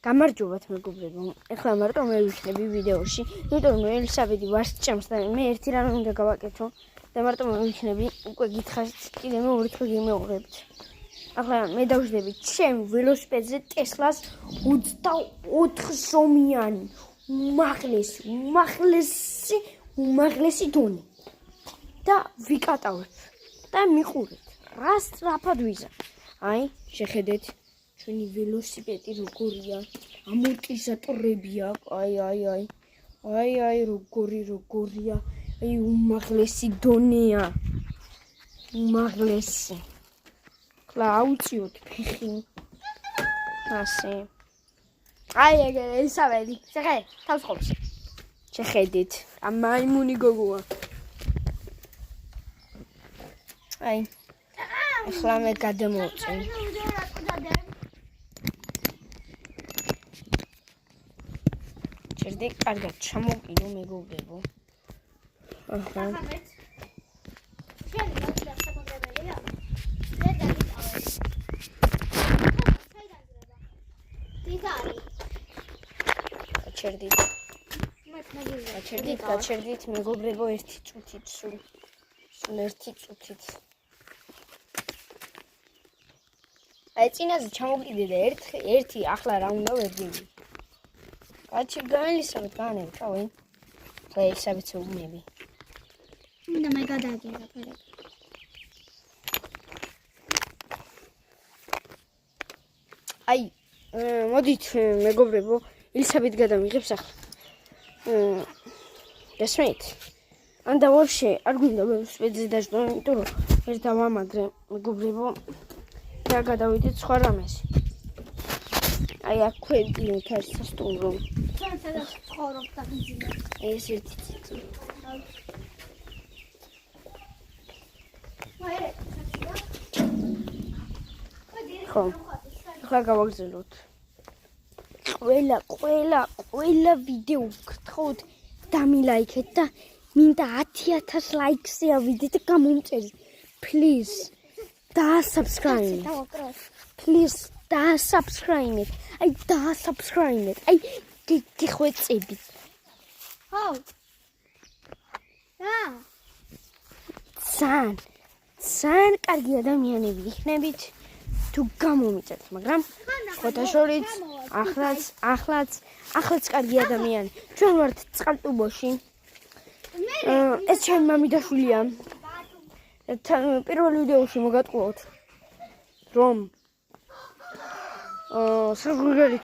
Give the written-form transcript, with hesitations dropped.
გამარჯობათ მეგობრებო. ეხლა მარტო მე ვიქნები ვიდეოში, იმიტომ რომ ელისაბედი ვარს ჭამს და მე ერთი რამ უნდა გავაკეთო და მარტო მე ვიქნები, უკვე გითხარით კიდე მეორე თვე გიმეორებთ. ახლა მე დავждები ჩემ ველოსიპედზე ტესლას 24 ზომიანი უმაღლესი დონე და ვიკატავებ და მიყურეთ რა სწრაფად ვიზა. აი შეხედეთ ჩვენი ველოსიპედი როგორია, ამორტიზატორები აქვს, აი როგორია, აი უმაღლესი დონეა, უმაღლესი. ხლა აუწიოთ ფეხი. ასე. აი ეგ ელისაბედი, შეხედეთ, თავს ყოფს. შეხედეთ, მაიმუნი გოგოა. აი ახლა მე გადამოვწენ. ჭირდი კარგად ჩამოვყინო მეგობრებო. აჰა. გაჩერდით მეგობრებო ერთი წუთით სულ ერთი წუთით. აი წინაზე ჩამოვყიდე და ერთი ახლა რა უნდა ვერდები. გაელისაბედ განევი თავი. ხა ელისაბედს უვნები. უნდა მე გადაგიღე ფერად. აი მოდით მეგობრებო ელისაბედ გადამიღებს ახლა. გასმით? ანდა ვაფშე არ გვინდა ველოსიპედზე დაждო, იმიტომ რომ ვერ დავამაგრე მეგობრებო. და გადავიდეთ სხვა რამეს. აი აქ ქვედით არის სასტუმრო. თან სადაც ცხოვრობ და გიძინე. ეს ერთი წიწი. ხო. ახლა გავაგზავნოთ. ყველა ვიდეო გთხოვთ დამილაიქეთ და მინდა 10,000 ლაიქზე ავიდეთ და გამომწერეთ. Please. Da subscribe. Please da subscribe. Ai da subscribe. Ai გიხვეწები. ხო. და. ძალიან კარგი ადამიანები იქნებით თუ გამომიწევთ, მაგრამ ხოთაშორიც ახლაც კარგი ადამიანი. ჩვენ ვართ წყალტუბოში. ეს ჩემი მამიდაშვილია. პირველ ვიდეოში მოგატყუოთ რომ საგულგელი